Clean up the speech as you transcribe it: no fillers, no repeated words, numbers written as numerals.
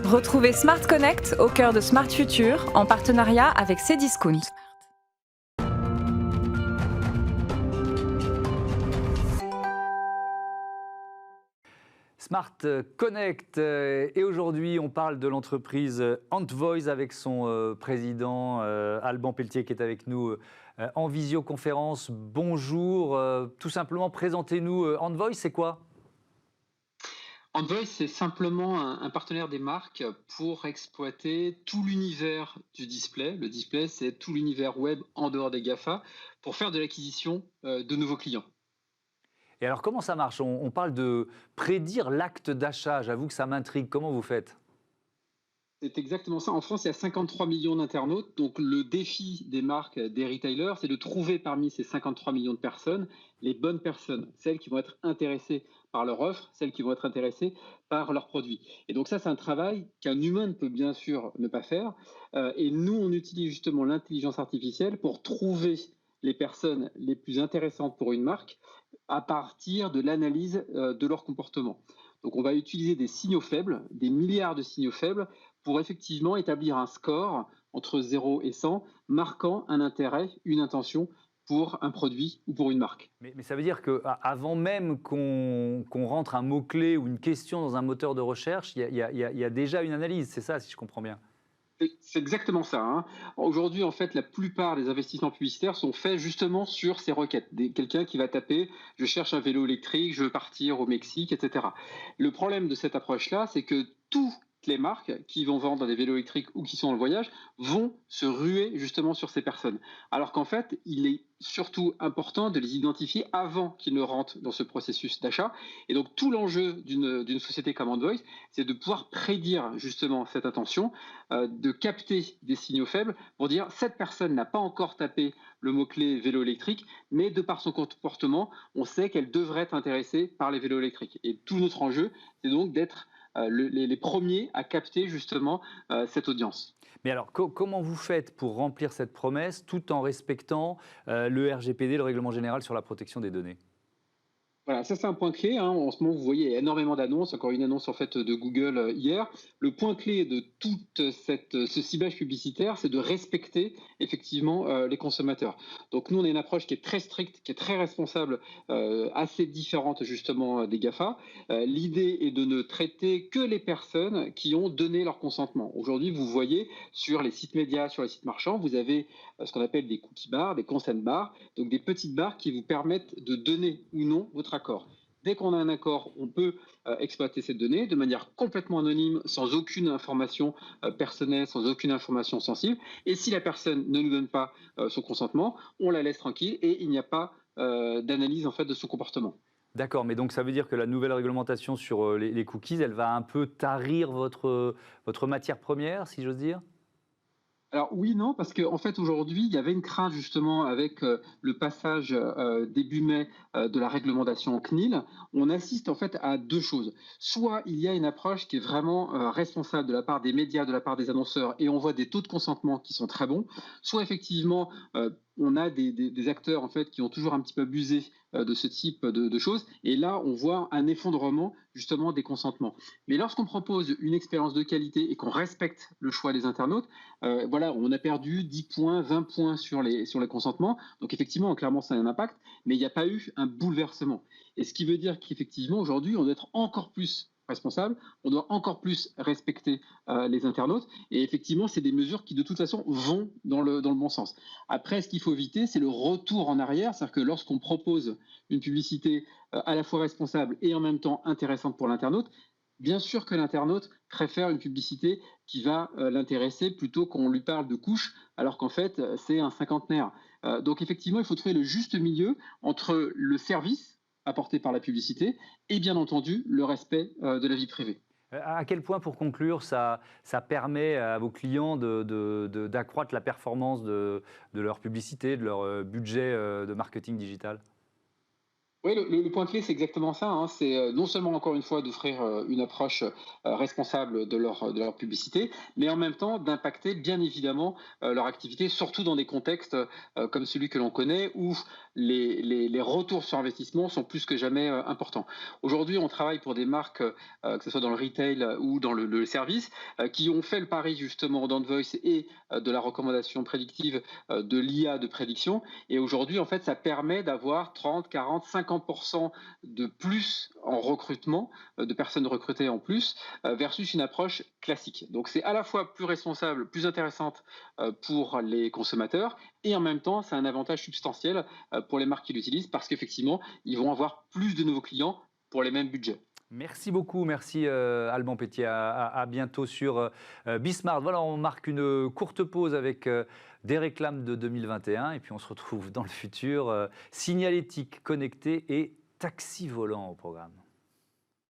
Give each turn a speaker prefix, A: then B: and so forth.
A: Retrouvez Smart Connect au cœur de Smart Future en partenariat avec Cdiscount.
B: Smart Connect, et aujourd'hui on parle de l'entreprise Antvoice avec son président Alban Pelletier qui est avec nous en visioconférence. Bonjour, tout simplement présentez-nous Antvoice, c'est quoi ?
C: Antvoice, c'est simplement un partenaire des marques pour exploiter tout l'univers du display. Le display, c'est tout l'univers web en dehors des GAFA pour faire de l'acquisition de nouveaux clients.
B: Et alors comment ça marche ? On parle de prédire l'acte d'achat, j'avoue que ça m'intrigue, comment vous faites ?
C: C'est exactement ça. En France, il y a 53 millions d'internautes. Donc, le défi des marques, des retailers, c'est de trouver parmi ces 53 millions de personnes les bonnes personnes, celles qui vont être intéressées par leur offre, celles qui vont être intéressées par leurs produits. Et donc, ça, c'est un travail qu'un humain ne peut bien sûr ne pas faire. Et nous, on utilise justement l'intelligence artificielle pour trouver les personnes les plus intéressantes pour une marque à partir de l'analyse de leur comportement. Donc, on va utiliser des signaux faibles, des milliards de signaux faibles, pour effectivement établir un score entre 0 et 100, marquant un intérêt, une intention pour un produit ou pour une marque.
B: Mais ça veut dire qu'avant même qu'on rentre un mot-clé ou une question dans un moteur de recherche, il y a déjà une analyse, c'est ça si je comprends bien ?
C: C'est exactement ça. Hein. Aujourd'hui, en fait, la plupart des investissements publicitaires sont faits justement sur ces requêtes. Quelqu'un qui va taper « je cherche un vélo électrique, je veux partir au Mexique », etc. Le problème de cette approche-là, c'est que toutes les marques qui vont vendre des vélos électriques ou qui sont en voyage vont se ruer justement sur ces personnes. Alors qu'en fait, il est surtout important de les identifier avant qu'ils ne rentrent dans ce processus d'achat. Et donc, tout l'enjeu d'une société comme Antvoice, c'est de pouvoir prédire justement cette intention, de capter des signaux faibles pour dire cette personne n'a pas encore tapé le mot-clé vélo électrique, mais de par son comportement, on sait qu'elle devrait être intéressée par les vélos électriques. Et tout notre enjeu, c'est donc d'être les premiers à capter justement cette audience.
B: Mais alors, comment vous faites pour remplir cette promesse tout en respectant le RGPD, le Règlement général sur la protection des données ?
C: Voilà, ça c'est un point clé. Hein. En ce moment, vous voyez, il y a énormément d'annonces. Encore une annonce en fait de Google hier. Le point clé de tout ce ciblage publicitaire, c'est de respecter effectivement les consommateurs. Donc nous, on a une approche qui est très stricte, qui est très responsable, assez différente justement des GAFA. L'idée est de ne traiter que les personnes qui ont donné leur consentement. Aujourd'hui, vous voyez sur les sites médias, sur les sites marchands, vous avez ce qu'on appelle des cookie bars, des consent bars, donc des petites barres qui vous permettent de donner ou non votre accord. Dès qu'on a un accord, on peut exploiter cette donnée de manière complètement anonyme, sans aucune information personnelle, sans aucune information sensible. Et si la personne ne nous donne pas son consentement, on la laisse tranquille et il n'y a pas d'analyse en fait de son comportement.
B: D'accord, mais donc ça veut dire que la nouvelle réglementation sur les cookies, elle va un peu tarir votre matière première, si j'ose dire ?
C: Alors oui, non, parce qu'en fait aujourd'hui, il y avait une crainte justement avec le passage début mai de la réglementation CNIL. On assiste en fait à deux choses. Soit il y a une approche qui est vraiment responsable de la part des médias, de la part des annonceurs, et on voit des taux de consentement qui sont très bons. Soit effectivement, on a des acteurs en fait qui ont toujours un petit peu abusé de ce type de choses. Et là, on voit un effondrement justement des consentements. Mais lorsqu'on propose une expérience de qualité et qu'on respecte le choix des internautes, voilà, on a perdu 10 points, 20 points sur les consentements. Donc effectivement, clairement, ça a un impact, mais il n'y a pas eu un bouleversement. Et ce qui veut dire qu'effectivement, aujourd'hui, on doit être encore plus responsable, on doit encore plus respecter les internautes. Et effectivement, c'est des mesures qui, de toute façon, vont dans le bon sens. Après, ce qu'il faut éviter, c'est le retour en arrière. C'est-à-dire que lorsqu'on propose une publicité à la fois responsable et en même temps intéressante pour l'internaute, bien sûr que l'internaute préfère une publicité qui va l'intéresser plutôt qu'on lui parle de couches, alors qu'en fait, c'est un cinquantenaire. Donc effectivement, il faut trouver le juste milieu entre le service apporté par la publicité et bien entendu le respect de la vie privée.
B: À quel point, pour conclure, ça permet à vos clients d'accroître la performance de leur publicité, de leur budget de marketing digital ?
C: Oui, le point clé, c'est exactement ça, hein. C'est non seulement, encore une fois, d'offrir une approche responsable de leur publicité, mais en même temps d'impacter bien évidemment leur activité, surtout dans des contextes comme celui que l'on connaît, où les retours sur investissement sont plus que jamais importants. Aujourd'hui, on travaille pour des marques, que ce soit dans le retail ou dans le service, qui ont fait le pari justement d'Envoice et de la recommandation prédictive de l'IA de prédiction. Et aujourd'hui, en fait, ça permet d'avoir 30, 40, 50% de plus en recrutement, de personnes recrutées en plus, versus une approche classique. Donc c'est à la fois plus responsable, plus intéressante pour les consommateurs, et en même temps, c'est un avantage substantiel pour les marques qui l'utilisent, parce qu'effectivement, ils vont avoir plus de nouveaux clients pour les mêmes budgets.
B: Merci beaucoup, merci Alban Pétier. À bientôt sur Bismart. Voilà, on marque une courte pause avec des réclames de 2021 et puis on se retrouve dans le futur. Signalétique connecté et taxi volant au programme.